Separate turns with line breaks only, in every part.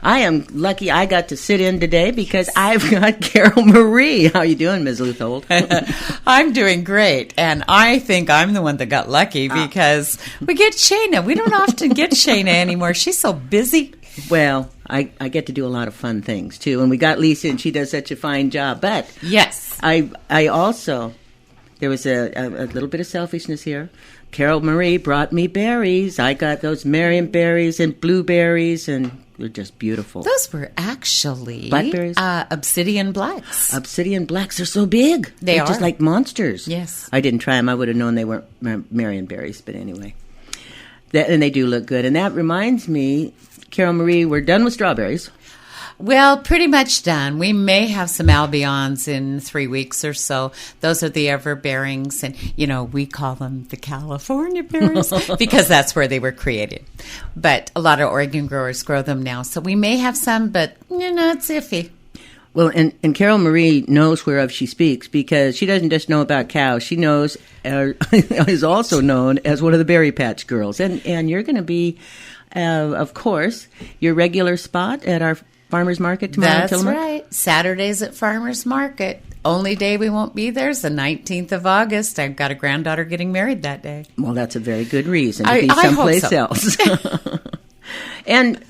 I am lucky I got to sit in today because I've got Carol Marie. How you doing, Ms. Leuthold?
I'm doing great, and I think I'm the one that got lucky because we get Shaena. We don't often get Shaena anymore. She's so busy.
Well, I get to do a lot of fun things, too, and we got Lisa, and she does such a fine job. But
yes,
I also, there was a little bit of selfishness here. Carol Marie brought me berries. I got those Marion berries and blueberries, and they're just beautiful.
Those were actually
blackberries,
obsidian blacks.
Obsidian blacks are so big. They're
are
just like monsters.
Yes,
I didn't try them. I would have known they weren't Marion berries, but anyway, and they do look good. And that reminds me, Carol Marie, we're done with strawberries.
Well, pretty much done. We may have some Albions in 3 weeks or so. Those are the everbearings, and, we call them the California berries because that's where they were created. But a lot of Oregon growers grow them now, so we may have some, but, it's iffy.
Well, and Carol Marie knows whereof she speaks because she doesn't just know about cows. She knows, is also known as one of the Berry Patch Girls. And you're going to be, of course, your regular spot at our Farmers Market tomorrow.
That's right. Saturdays at Farmers Market. Only day we won't be there is the 19th of August. I've got a granddaughter getting married that day.
Well, that's a very good reason to be someplace else. And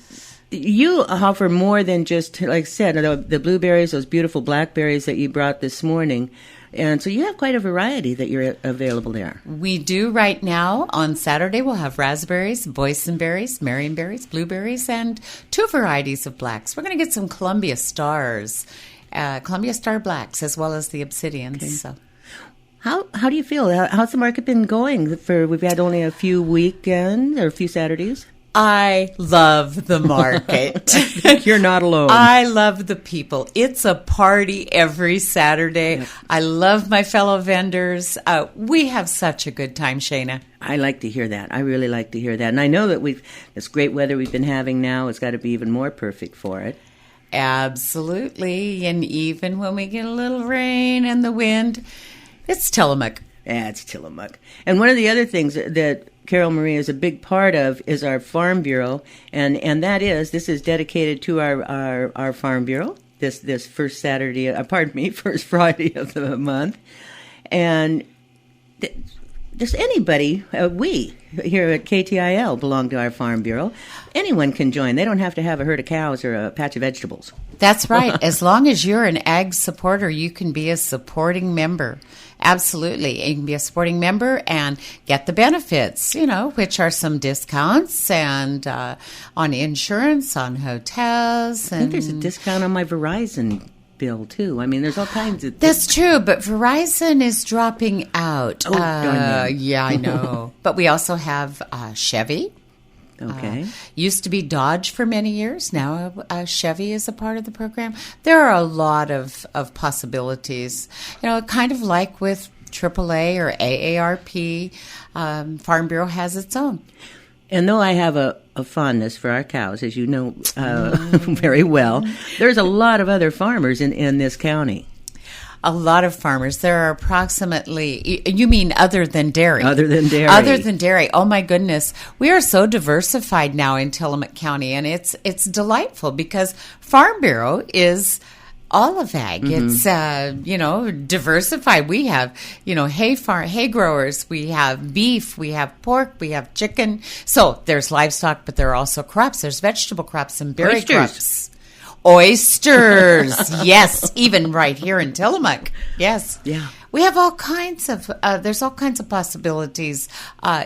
you offer more than just, like I said, the blueberries, those beautiful blackberries that you brought this morning. And so you have quite a variety that you're available there.
We do right now. On Saturday, we'll have raspberries, boysenberries, marionberries, blueberries, and 2 varieties of blacks. We're going to get some Columbia Stars, Columbia Star blacks, as well as the obsidians. Okay. So,
how do you feel? How's the market been going? We've had only a few weekends or a few Saturdays.
I love the market.
You're not alone.
I love the people. It's a party every Saturday. Yep. I love my fellow vendors. We have such a good time, Shaena.
I like to hear that. I really like to hear that. And I know that this great weather we've been having now has got to be even more perfect for it.
Absolutely. And even when we get a little rain and the wind, it's Tillamook.
Yeah, it's Tillamook. And one of the other things that Carol Marie is a big part of is our Farm Bureau, and this is dedicated to our Farm Bureau, this first Saturday, first Friday of the month. And just anybody, we here at KTIL belong to our Farm Bureau. Anyone can join. They don't have to have a herd of cows or a patch of vegetables.
That's right. As long as you're an ag supporter, you can be a supporting member. Absolutely. You can be a supporting member and get the benefits, which are some discounts and on insurance, on hotels.
I think there's a discount on my Verizon bill, too. I mean, there's all kinds of...
That's true, but Verizon is dropping out.
Oh, darn.
Yeah, I know. But we also have Chevy.
Okay.
Used to be Dodge for many years. Now Chevy is a part of the program. There are a lot of possibilities. Kind of like with AAA or AARP, Farm Bureau has its own.
And though I have a fondness for our cows, as you know very well, there's a lot of other farmers in this county.
A lot of farmers. There are approximately, you mean other than dairy?
Other than dairy.
Other than dairy. Oh, my goodness. We are so diversified now in Tillamook County, and it's delightful because Farm Bureau is all of ag. Mm-hmm. It's, diversified. We have, hay growers. We have beef. We have pork. We have chicken. So there's livestock, but there are also crops. There's vegetable crops and berry crops. Oysters, yes, even right here in Tillamook, yes.
Yeah.
We have all kinds of, there's all kinds of possibilities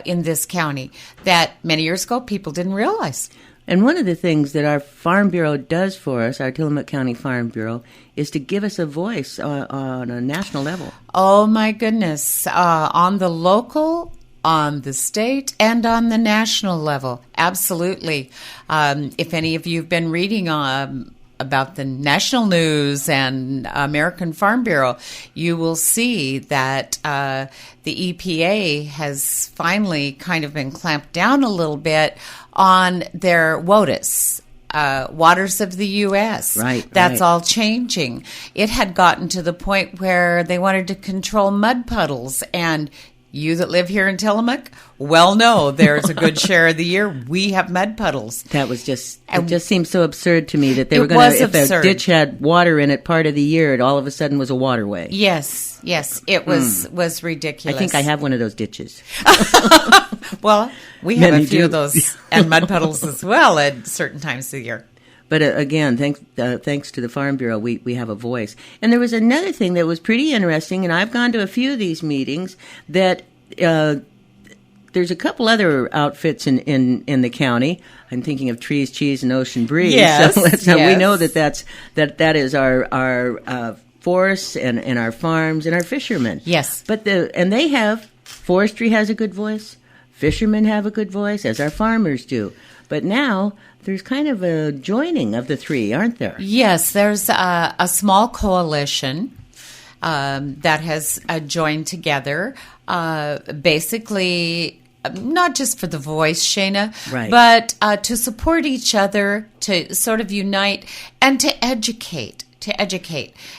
in this county that many years ago people didn't realize.
And one of the things that our Farm Bureau does for us, our Tillamook County Farm Bureau, is to give us a voice on a national level.
Oh, my goodness. On the local, on the state, and on the national level. Absolutely. If any of you have been reading about the national news and American Farm Bureau, you will see that the EPA has finally kind of been clamped down a little bit on their WOTUS, waters of the U.S.
Right.
That's all changing. It had gotten to the point where they wanted to control mud puddles, and you that live here in Tillamook well know there's a good share of the year we have mud puddles.
That was just, it just seemed so absurd to me that they were going to, if
absurd.
a ditch had water in it part of the year, it all of a sudden was a waterway.
Yes, it was ridiculous.
I think I have one of those ditches.
Well, we have a few of those and mud puddles as well at certain times of the year.
But again, thanks to the Farm Bureau, we have a voice. And there was another thing that was pretty interesting, and I've gone to a few of these meetings, that there's a couple other outfits in the county. I'm thinking of Trees, Cheese, and Ocean Breeze.
Yes,
So we know that is our forests and our farms and our fishermen.
Yes.
And they have, forestry has a good voice, fishermen have a good voice, as our farmers do. But now there's kind of a joining of the three, aren't there?
Yes, there's a small coalition that has joined together, basically not just for the voice, Shaena,
right,
but to support each other, to sort of unite, and to educate.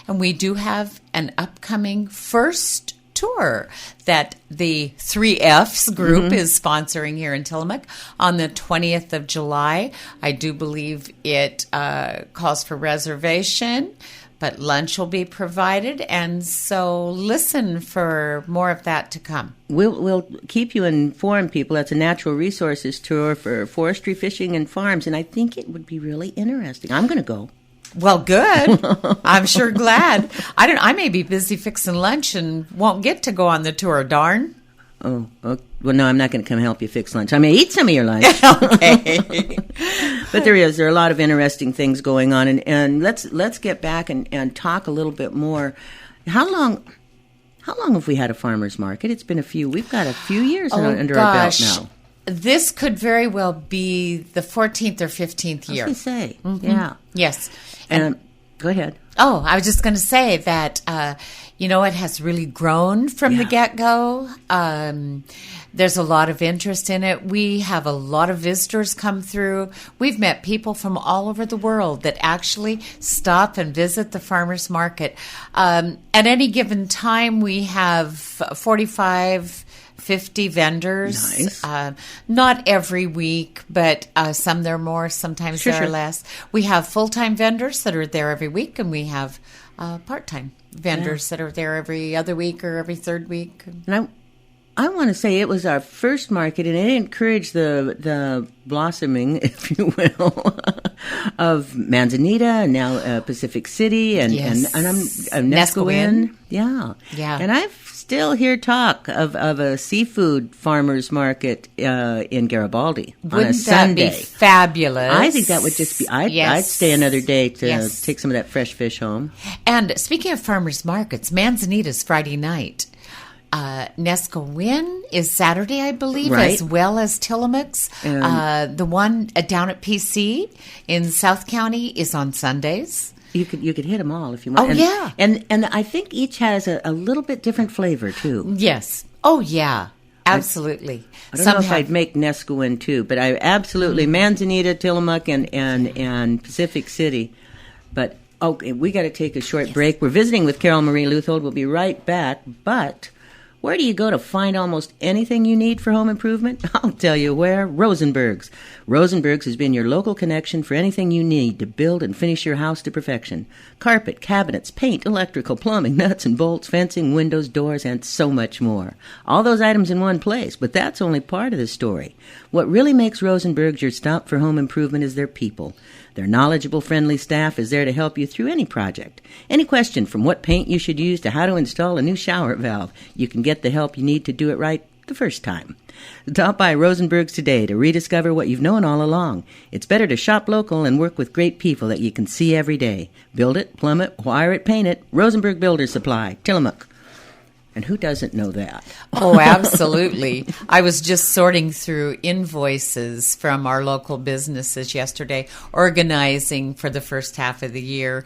And we do have an upcoming first tour that the 3Fs group is sponsoring here in Tillamook on the 20th of July. I do believe it calls for reservation, but lunch will be provided, and so listen for more of that to come.
We'll keep you informed, people. That's a natural resources tour for forestry, fishing, and farms, and I think it would be really interesting. I'm going to go.
Well, good. I'm sure glad. I may be busy fixing lunch and won't get to go on the tour, darn.
Oh, well, no, I'm not going to come help you fix lunch. I may eat some of your lunch.
Okay.
But there are a lot of interesting things going on, and let's get back and talk a little bit more. How long have we had a farmer's market? It's been we've got a few years under our belt now.
This could very well be the 14th or 15th year.
I was going to say, yeah.
Yes.
And go ahead.
Oh, I was just going to say that, it has really grown from the get-go. There's a lot of interest in it. We have a lot of visitors come through. We've met people from all over the world that actually stop and visit the farmers market. At any given time, we have 45 50 vendors.
Nice.
Not every week, but some there are more, sometimes there are less. We have full-time vendors that are there every week, and we have part-time vendors that are there every other week or every third week.
And I want to say it was our first market, and it encouraged the blossoming, if you will, of Manzanita, and now Pacific City, and Nescoin. Yeah. And I've still hear talk of a seafood farmers market in Garibaldi on a Sunday.
Wouldn't that be fabulous?
I think that would just be. I'd stay another day to take some of that fresh fish home.
And speaking of farmers markets, Manzanita's Friday night. Nescoin is Saturday, I believe, as well as Tillamook's. The one down at PC in South County is on Sundays.
You could hit them all if you want.
Oh, yeah.
And I think each has a little bit different flavor, too.
Yes. Oh, yeah. Absolutely.
I don't know if I'd make Nescoin, too, but I absolutely, Manzanita, Tillamook, and Pacific City. But, okay, we got to take a short break. We're visiting with Carol Marie Leuthold. We'll be right back, but where do you go to find almost anything you need for home improvement? I'll tell you where. Rosenberg's. Rosenberg's has been your local connection for anything you need to build and finish your house to perfection. Carpet, cabinets, paint, electrical, plumbing, nuts and bolts, fencing, windows, doors, and so much more. All those items in one place, but that's only part of the story. What really makes Rosenberg's your stop for home improvement is their people. Their knowledgeable, friendly staff is there to help you through any project. Any question from what paint you should use to how to install a new shower valve, you can get the help you need to do it right the first time. Stop by Rosenberg's today to rediscover what you've known all along. It's better to shop local and work with great people that you can see every day. Build it, plumb it, wire it, paint it. Rosenberg Builders Supply, Tillamook. And who doesn't know that?
Oh, absolutely. I was just sorting through invoices from our local businesses yesterday, organizing for the first half of the year.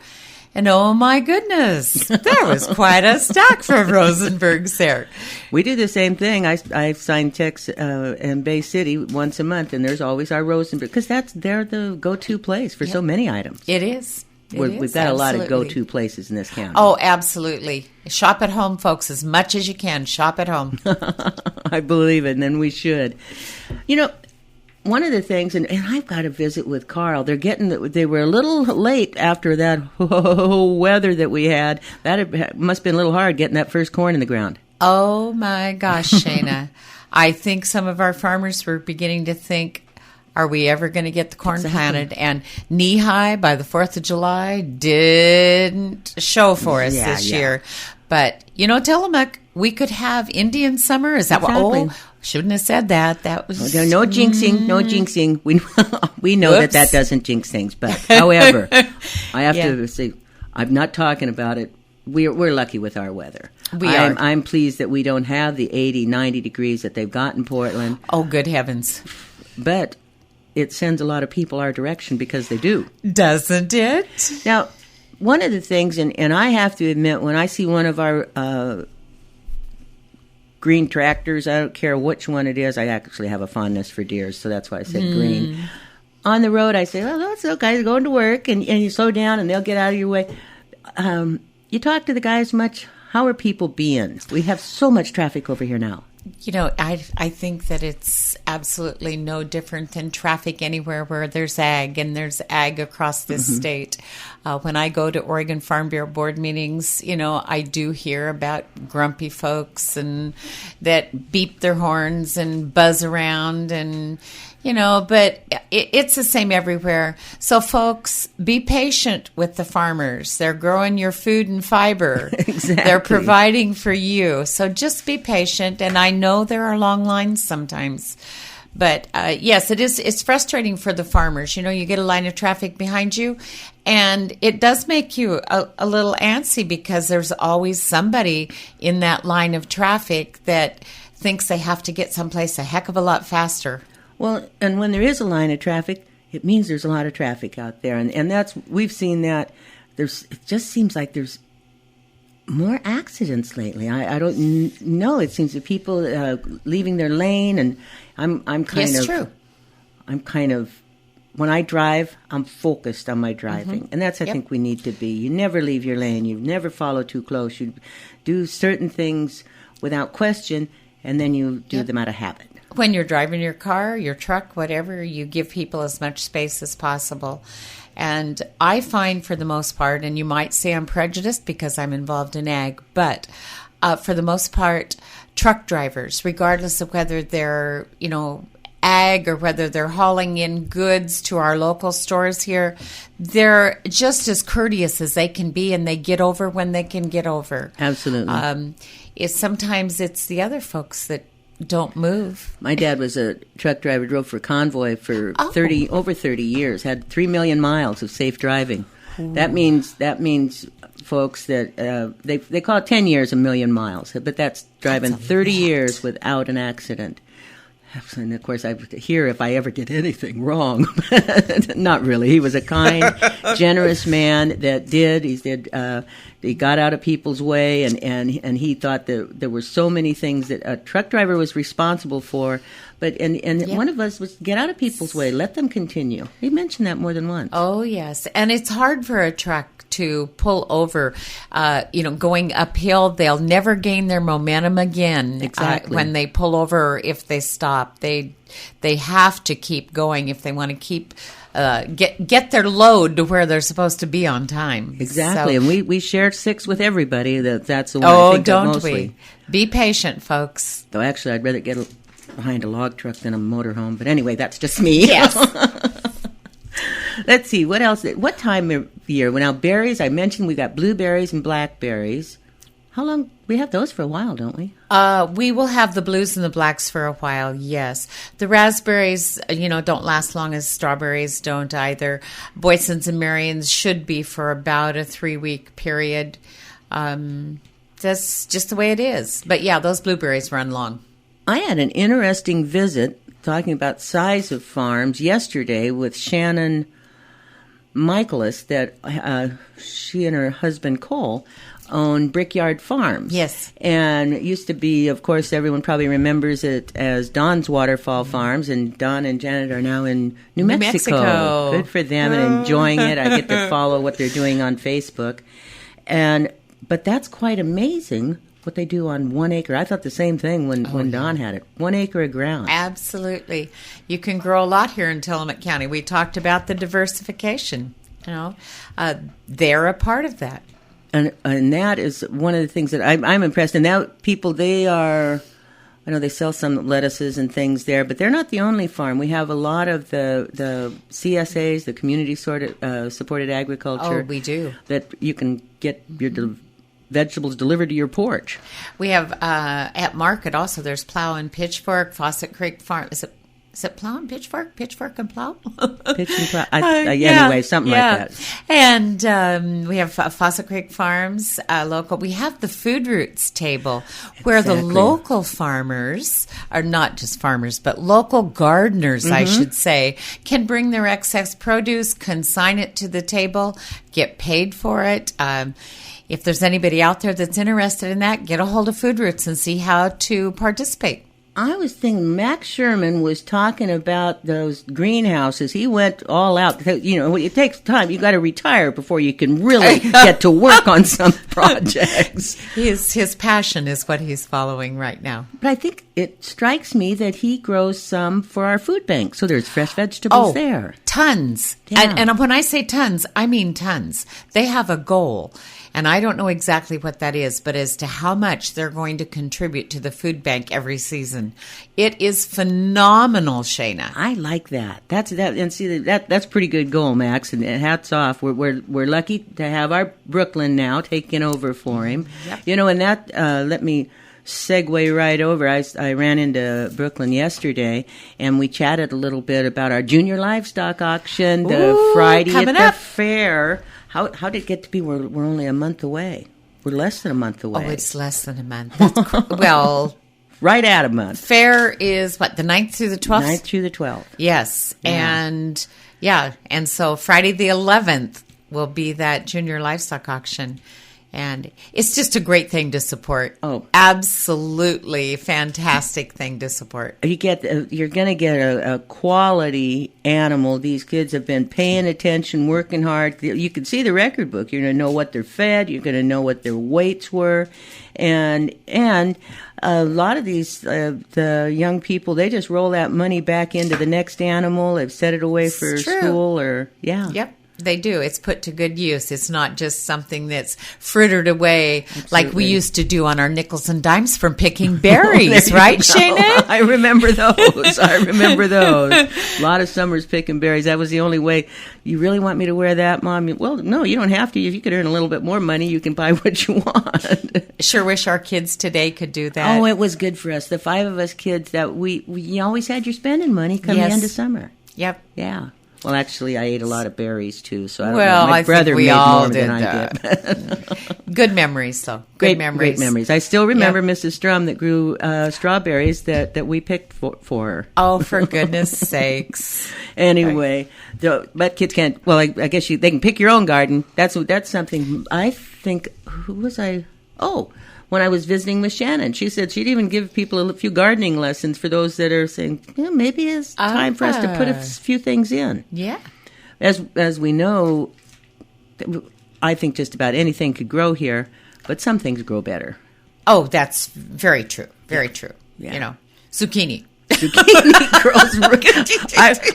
And oh my goodness, there was quite a stack from Rosenberg's there.
We do the same thing. I sign checks in Bay City once a month, and there's always our Rosenberg, because they're the go-to place for so many items.
It is.
We've got a lot of
absolutely.
go-to places in this county.
Oh, absolutely. Shop at home, folks, as much as you can. Shop at home.
I believe it, and then we should. You know, one of the things, and I've got to visit with Carl. They were a little late after that weather that we had. Must have been a little hard getting that first corn in the ground.
Oh, my gosh, Shaena. I think some of our farmers were beginning to think, are we ever going to get the corn planted? And knee-high by the 4th of July didn't show for us this year. But, Tillamook, we could have Indian summer. Is that what? Oh, shouldn't have said that. That was...
No jinxing, no jinxing. We know that doesn't jinx things. But, however, I have to say, I'm not talking about it. We're lucky with our weather. I'm pleased that we don't have the 80, 90 degrees that they've got in Portland.
Oh, good heavens.
But it sends a lot of people our direction because they do.
Doesn't it?
Now, one of the things, and I have to admit, when I see one of our green tractors, I don't care which one it is, I actually have a fondness for deers, so that's why I said green. On the road, I say, well, those guys are going to work, and you slow down, and they'll get out of your way. You talk to the guys much. How are people being? We have so much traffic over here now.
I think that it's absolutely no different than traffic anywhere where there's ag, and there's ag across this state. When I go to Oregon Farm Bureau board meetings, I do hear about grumpy folks and that beep their horns and buzz around and, but it's the same everywhere. So, folks, be patient with the farmers. They're growing your food and fiber.
Exactly.
They're providing for you. So just be patient. And I know there are long lines sometimes. But, yes, it's frustrating for the farmers. You get a line of traffic behind you, and it does make you a little antsy because there's always somebody in that line of traffic that thinks they have to get someplace a heck of a lot faster.
Well, and when there is a line of traffic, it means there's a lot of traffic out there. And we've seen that. It just seems like there's more accidents lately. I don't know. It seems that people leaving their lane, and I'm kind of when I drive, I'm focused on my driving, and that's I think we need to be. You never leave your lane. You never follow too close. You do certain things without question, and then you do them out of habit.
When you're driving your car, your truck, whatever, you give people as much space as possible. And I find for the most part, and you might say I'm prejudiced because I'm involved in ag, but for the most part, truck drivers, regardless of whether they're, ag or whether they're hauling in goods to our local stores here, they're just as courteous as they can be, and they get over when they can get over.
Absolutely.
Sometimes it's the other folks that don't move.
My dad was a truck driver, drove for Convoy for over 30 years, had 3 million miles of safe driving. Ooh. That means folks that they call it 10 years a million miles, but that's driving 30 years without an accident. And of course, I hear if I ever did anything wrong. Not really. He was a kind, generous man that did. He got out of people's way, and he thought that there were so many things that a truck driver was responsible for. But one of us was get out of people's way, let them continue. He mentioned that more than once.
Oh yes, and it's hard for a truck to pull over, going uphill. They'll never gain their momentum again.
Exactly.
When they pull over or if they stop. They have to keep going if they want to keep get their load to where they're supposed to be on time.
Exactly.
So,
and we share 6 with everybody. That's the one
I
think
don't
of mostly.
we? Be patient, folks.
Though actually, I'd rather get behind a log truck than a motorhome. But anyway, that's just me.
Yes.
Let's see, what else? What time of year? Well, now, berries, I mentioned we've got blueberries and blackberries. How long? We have those for a while, don't we?
We will have the blues and the blacks for a while, yes. The raspberries, don't last long as strawberries don't either. Boysen's and Marions should be for about a 3-week period. That's just the way it is. But, yeah, those blueberries run long.
I had an interesting visit talking about size of farms yesterday with Shannon Michaelis that she and her husband Cole own Brickyard Farms.
Yes.
And it used to be, of course, everyone probably remembers it as Don's Waterfall Farms, and Don and Janet are now in New Mexico. Good for them and enjoying it. I get to follow what they're doing on Facebook. But that's quite amazing what they do on 1 acre. I thought the same thing when Don had it. 1 acre of ground.
Absolutely. You can grow a lot here in Tillamook County. We talked about the diversification. They're a part of that.
And that is one of the things that I'm impressed. And now people, I know they sell some lettuces and things there, but they're not the only farm. We have a lot of the CSAs, the community supported agriculture.
Oh, we do.
That you can get your vegetables delivered to your porch.
We have at market also. There's Plow and Pitchfork, Fawcett Creek Farm. Is it Plow and Pitchfork? Pitchfork and Plow?
Pitch and Plow. Anyway, something like that.
And we have Fawcett Creek Farms local. We have the Food Roots table where the local farmers, are not just farmers, but local gardeners, I should say, can bring their excess produce, consign it to the table, get paid for it. If there's anybody out there that's interested in that, get a hold of Food Roots and see how to participate.
I was thinking Max Sherman was talking about those greenhouses. He went all out. You know, it takes time. You got to retire before you can really get to work on some projects.
His passion is what he's following right now.
But I think it strikes me that he grows some for our food bank. So there's fresh vegetables there.
Tons.
Yeah.
And when I say tons, I mean tons. They have a goal. And I don't know exactly what that is, but as to how much they're going to contribute to the food bank every season. It is phenomenal, Shaena.
I like that. That's pretty good goal, Max. And hats off. We're lucky to have our Brooklyn now taking over for him.
Yep.
You know, and that let me segue right over. I ran into Brooklyn yesterday, and we chatted a little bit about our junior livestock auction, the Friday at the fair. How did it get to be? We're only a month away. We're less than a month away.
Oh, it's less than a month. That's well,
right at a month.
Fair is what, the 9th through the 12th?
9th through the 12th.
Yes, yeah. And so Friday the 11th will be that junior livestock auction. And it's just a great thing to support. Oh, absolutely fantastic thing to support.
You're going to get a quality animal. These kids have been paying attention, working hard. You can see the record book. You're going to know what they're fed. You're going to know what their weights were, and a lot of these the young people, they just roll that money back into the next animal. They've set it away for school,
Yep. They do. It's put to good use. It's not just something that's frittered away like we used to do on our nickels and dimes from picking berries, right, Shaena?
I remember those. A lot of summers picking berries. That was the only way. You really want me to wear that, Mom? Well, no, you don't have to. If you could earn a little bit more money, you can buy what you want.
Sure wish our kids today could do that.
Oh, it was good for us. The 5 of us kids, that we always had your spending money coming into summer.
Yep.
Yeah. Well, actually, I ate a lot of berries, too, so I don't know.
My brother made more than
I did.
Good memories, though. Great memories.
I still remember Mrs. Strum that grew strawberries that we picked for her.
Oh, for goodness sakes.
Anyway, but kids can't, well, I guess they can pick your own garden. That's something, I think, who was I? Oh, when I was visiting with Shannon, she said she'd even give people a few gardening lessons for those that are saying, maybe it's time for us to put a few things in.
Yeah.
As we know, I think just about anything could grow here, but some things grow better.
Oh, that's very true. Very true.
Yeah.
You know, zucchini.
Zucchini grows.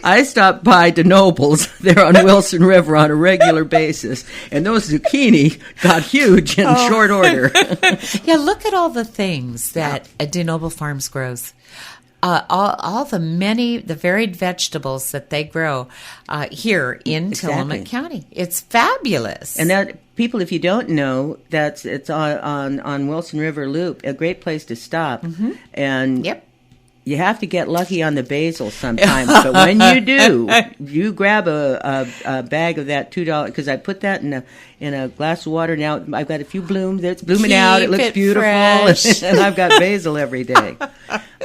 I stop by DeNoble's there on Wilson River on a regular basis, and those zucchini got huge in short order.
Yeah, look at all the things that DeNoble Farms grows. All the varied vegetables that they grow here in Tillamook County. It's fabulous.
And that, people, if you don't know, it's on Wilson River Loop, a great place to stop. Mm-hmm. And you have to get lucky on the basil sometimes, but when you do, you grab a bag of that $2, because I put that in a glass of water. Now I've got a few blooms. It's blooming out. It looks beautiful, and I've got basil every day.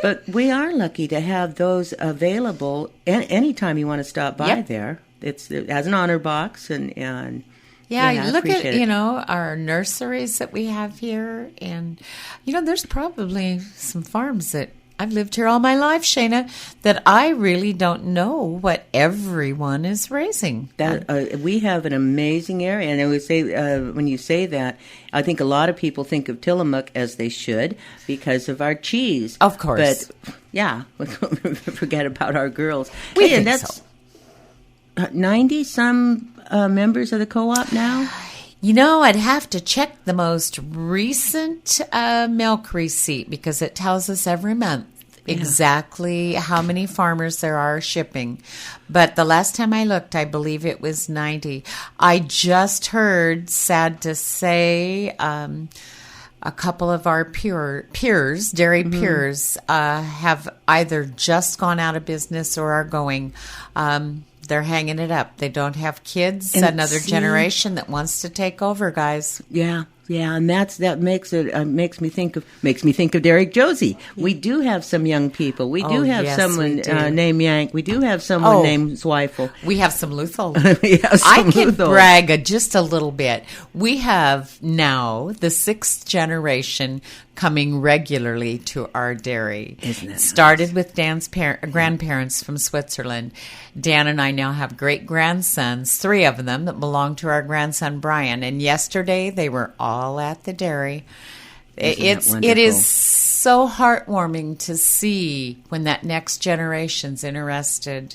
But we are lucky to have those available anytime you want to stop by there. it has an honor box, and
yeah, look at,
appreciate it.
our nurseries that we have here. And, there's probably some farms that I've lived here all my life, Shaena, that I really don't know what everyone is raising.
We have an amazing area, and I would say when you say that, I think a lot of people think of Tillamook as they should because of our cheese.
Of course.
But, yeah, forget about our girls.
We think
and that's
so.
90-some members of the co-op now?
I'd have to check the most recent milk receipt because it tells us every month exactly how many farmers there are shipping. But the last time I looked, I believe it was 90. I just heard, sad to say, a couple of our peers, dairy peers, have either just gone out of business or are going. They're hanging it up. They don't have kids.
And
another generation that wants to take over, guys.
Yeah, and that makes me think of Derek Josie. We do have some young people. We do have someone named Yank. We do have someone named Zweifel.
We have some Leuthold.
I
can brag just a little bit. We have now the 6th generation coming regularly to our dairy.
Isn't it
Started with Dan's grandparents from Switzerland. Dan and I now have great-grandsons, 3 of them that belong to our grandson Brian. And yesterday they were all at the dairy. It is so heartwarming to see when that next generation's interested.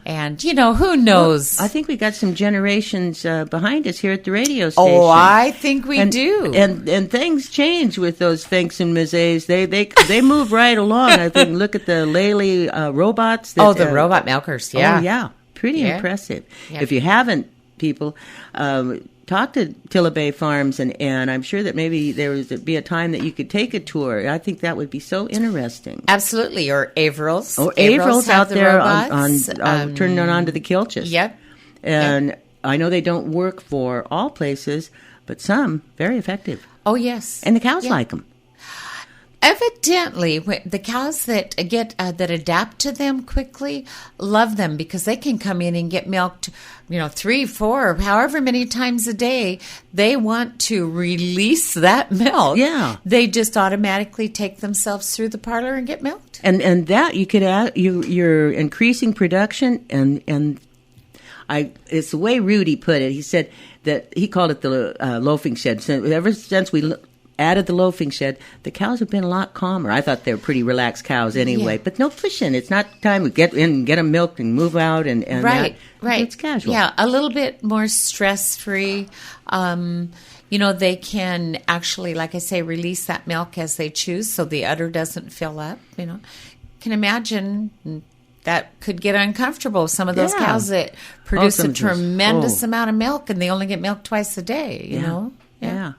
And, who knows?
Well, I think we got some generations behind us here at the radio station.
Oh, I think we do.
And things change with those Finks and Mazets. They move right along. I think, look at the Lely robots.
The robot milkers, yeah.
Oh, yeah. Pretty impressive. Yeah. If you haven't, people, talk to Tilla Bay Farms, and I'm sure that maybe there would be a time that you could take a tour. I think that would be so interesting.
Absolutely. Or Averill's.
Averill's out there on turning it on to the Kilchis.
Yep.
And I know they don't work for all places, but some very effective.
Oh, yes.
And the cows like them.
Evidently, the cows that that adapt to them quickly love them because they can come in and get milked, 3, 4, however many times a day. They want to release that milk.
Yeah,
they just automatically take themselves through the parlor and get milked.
And that you could add, you're increasing production and it's the way Rudy put it. He said that he called it the loafing shed. So ever since we added the loafing shed, the cows have been a lot calmer. I thought they were pretty relaxed cows anyway, but no pushing. It's not time to get in and get them milked and move out and
right.
It's casual.
Yeah, a little bit more stress-free. They can actually, like I say, release that milk as they choose so the udder doesn't fill up. Can imagine that could get uncomfortable. Some of those cows that produce a tremendous amount of milk and they only get milk twice a day, you know?
Yeah.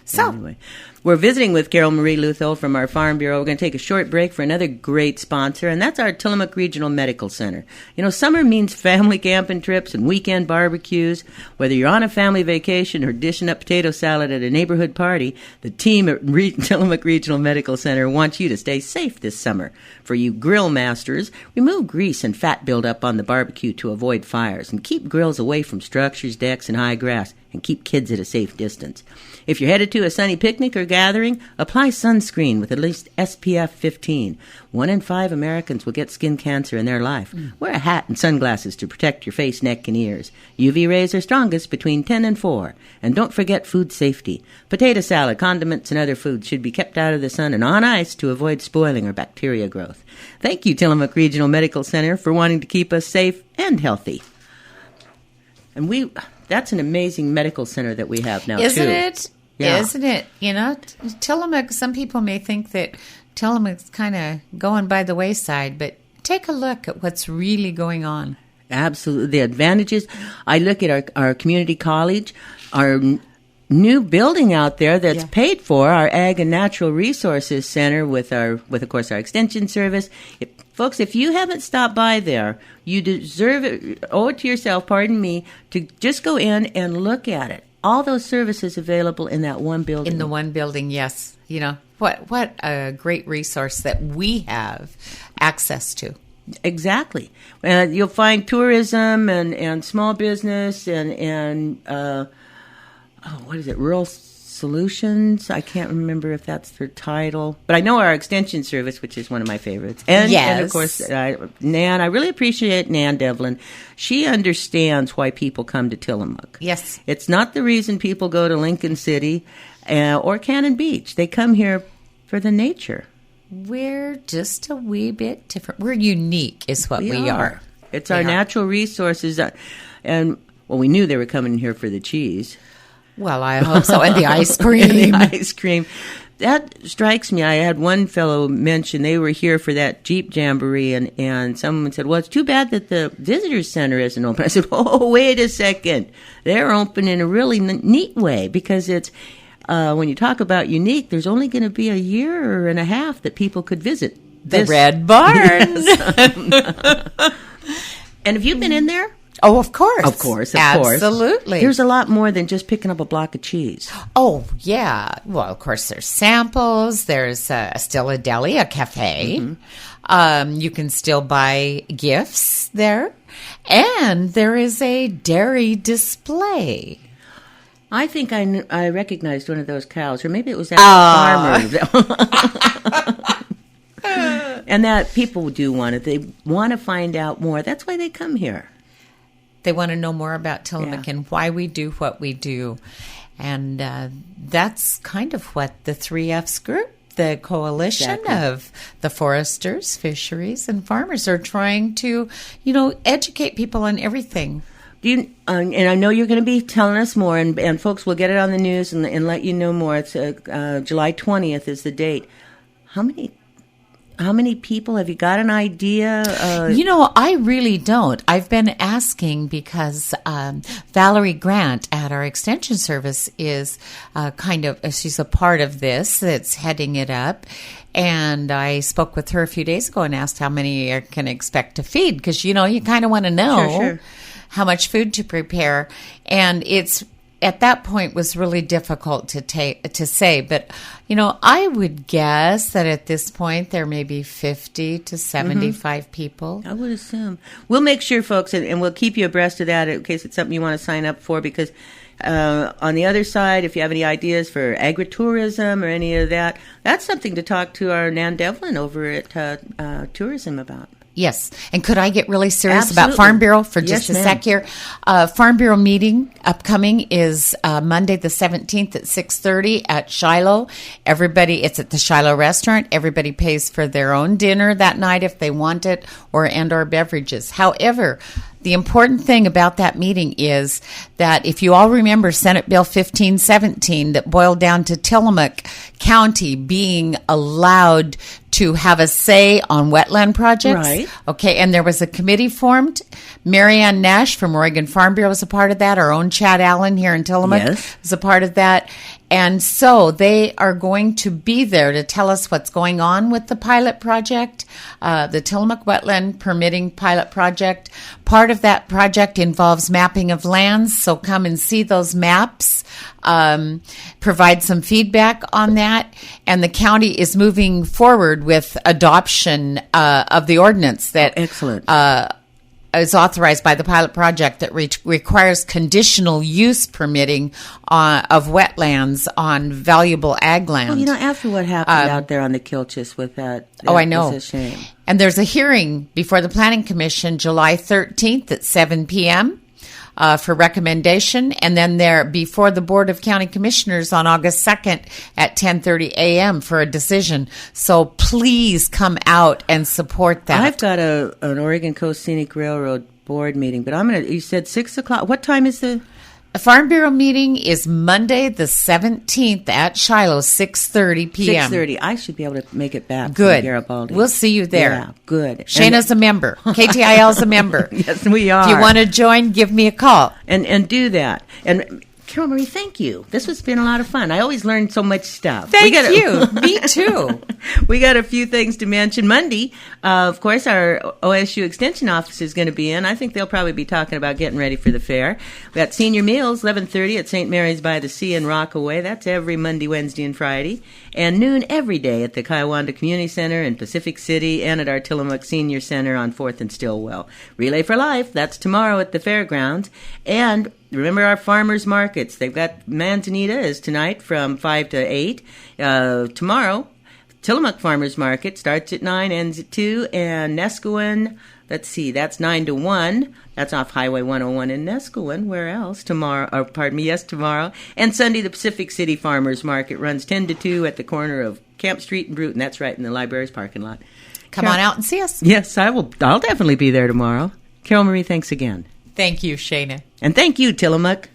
So,
anyway, we're visiting with Carol Marie Leuthold from our Farm Bureau. We're going to take a short break for another great sponsor, and that's our Tillamook Regional Medical Center. Summer means family camping trips and weekend barbecues. Whether you're on a family vacation or dishing up potato salad at a neighborhood party, the team at Tillamook Regional Medical Center wants you to stay safe this summer. For you grill masters, remove grease and fat buildup on the barbecue to avoid fires, and keep grills away from structures, decks, and high grass, and keep kids at a safe distance. If you're headed to a sunny picnic or gathering, apply sunscreen with at least SPF 15. 1 in 5 Americans will get skin cancer in their life. Wear a hat and sunglasses to protect your face, neck, and ears. UV rays are strongest between 10 and 4. And don't forget food safety. Potato salad, condiments, and other foods should be kept out of the sun and on ice to avoid spoiling or bacteria growth. Thank you, Tillamook Regional Medical Center, for wanting to keep us safe and healthy. And that's an amazing medical center that we have now,
Isn't
too.
it?
Yeah.
Isn't it? Tillamook, some people may think that Tillamook's kind of going by the wayside, but take a look at what's really going on.
Absolutely. The advantages. I look at our community college, our new building out there that's paid for, our Ag and Natural Resources Center with of course, our extension service. Folks, if you haven't stopped by there, you deserve it, owe it to yourself, pardon me, to just go in and look at it. All those services available in that one building.
In the one building, yes. What a great resource that we have access to.
Exactly. You'll find tourism and small business and what is it? Rural Solutions. I can't remember if that's their title, but I know our extension service, which is one of my favorites. And of course, Nan. I really appreciate Nan Devlin. She understands why people come to Tillamook.
Yes.
It's not the reason people go to Lincoln City or Cannon Beach. They come here for the nature.
We're just a wee bit different. We're unique is what we are.
It's our natural resources. And, we knew they were coming here for the cheese.
Well, I hope so. And the ice cream.
And the ice cream. That strikes me. I had one fellow mention they were here for that Jeep Jamboree, and someone said, well, it's too bad that the visitor center isn't open. I said, oh, wait a second. They're open in a really neat way, because it's, when you talk about unique, there's only going to be a year and a half that people could visit.
The Red Barn.
Yes. And have you been in there?
Oh, of course.
Of course.
Absolutely.
There's a lot more than just picking up a block of cheese.
Oh, yeah. Well, of course, there's samples. There's still a deli, a cafe. Mm-hmm. You can still buy gifts there. And there is a dairy display.
I think I recognized one of those cows, or maybe it was that farmer. And that people do want it. They want to find out more. That's why they come here.
They want to know more about Tillamook and why we do what we do. And that's kind of what the 3Fs group, the coalition of the foresters, fisheries, and farmers are trying to, educate people on everything.
And I know you're going to be telling us more, and folks will get it on the news and let you know more. It's July 20th is the date. How many people? Have you got an idea?
I really don't. I've been asking because Valerie Grant at our extension service is she's a part of this that's heading it up. And I spoke with her a few days ago and asked how many I can expect to feed, because, you kind of want to know how much food to prepare. And it's at that point was really difficult to say, but I would guess that at this point there may be 50 to 75 people.
I would assume. We'll make sure, folks, and we'll keep you abreast of that in case it's something you want to sign up for, because on the other side, if you have any ideas for agritourism or any of that, that's something to talk to our Nan Devlin over at tourism about.
Yes. And could I get really serious about Farm Bureau for just a sec here? Farm Bureau meeting upcoming is Monday the 17th at 6:30 at Shiloh. It's at the Shiloh restaurant. Everybody pays for their own dinner that night if they want it, or beverages. However, the important thing about that meeting is that if you all remember Senate Bill 1517 that boiled down to Tillamook County being allowed to have a say on wetland projects.
Right.
Okay, and there was a committee formed. Marianne Nash from Oregon Farm Bureau was a part of that. Our own Chad Allen here in Tillamook was a part of that. And so they are going to be there to tell us what's going on with the pilot project, the Tillamook Wetland Permitting Pilot Project. Part of that project involves mapping of lands, so come and see those maps, provide some feedback on that. And the county is moving forward with adoption of the ordinance that
excellent.
Is authorized by the pilot project that requires conditional use permitting of wetlands on valuable ag land.
Well, after what happened out there on the Kilchis with that
I know.
Was a shame.
And there's a hearing before the Planning Commission July 13th at 7 p.m. For recommendation, and then there before the Board of County Commissioners on August 2nd at 10:30 a.m. for a decision. So please come out and support that.
I've got an Oregon Coast Scenic Railroad board meeting, but you said 6 o'clock. What time is the
Farm Bureau meeting is Monday the 17th at Shiloh, 6:30 p.m.
6:30. I should be able to make it back.
Good.
From Garibaldi.
We'll see you there.
Yeah, good.
Shaena's a member. KTIL's a member.
Yes, we are.
If you want to join, give me a call.
And do that. And Carol Marie, thank you. This has been a lot of fun. I always learn so much stuff.
Thank you. Me too.
We got a few things to mention. Monday, of course, our OSU Extension office is going to be in. I think they'll probably be talking about getting ready for the fair. We got senior meals, 11:30 at St. Mary's by the Sea in Rockaway. That's every Monday, Wednesday, and Friday. And noon every day at the Kiwanda Community Center in Pacific City and at our Tillamook Senior Center on 4th and Stillwell. Relay for Life, that's tomorrow at the fairgrounds. And remember our farmers markets. They've got Manzanita is tonight from 5 to 8. Tomorrow, Tillamook Farmers Market starts at 9, ends at 2. And Nescowan, let's see, that's 9 to 1. That's off Highway 101 in Nescowan. Where else? Tomorrow. And Sunday, the Pacific City Farmers Market runs 10 to 2 at the corner of Camp Street and Bruton. That's right in the library's parking lot.
Come on out and see us.
Yes, I will. I'll definitely be there tomorrow. Carol Marie, thanks again.
Thank you, Shaena.
And thank you, Tillamook.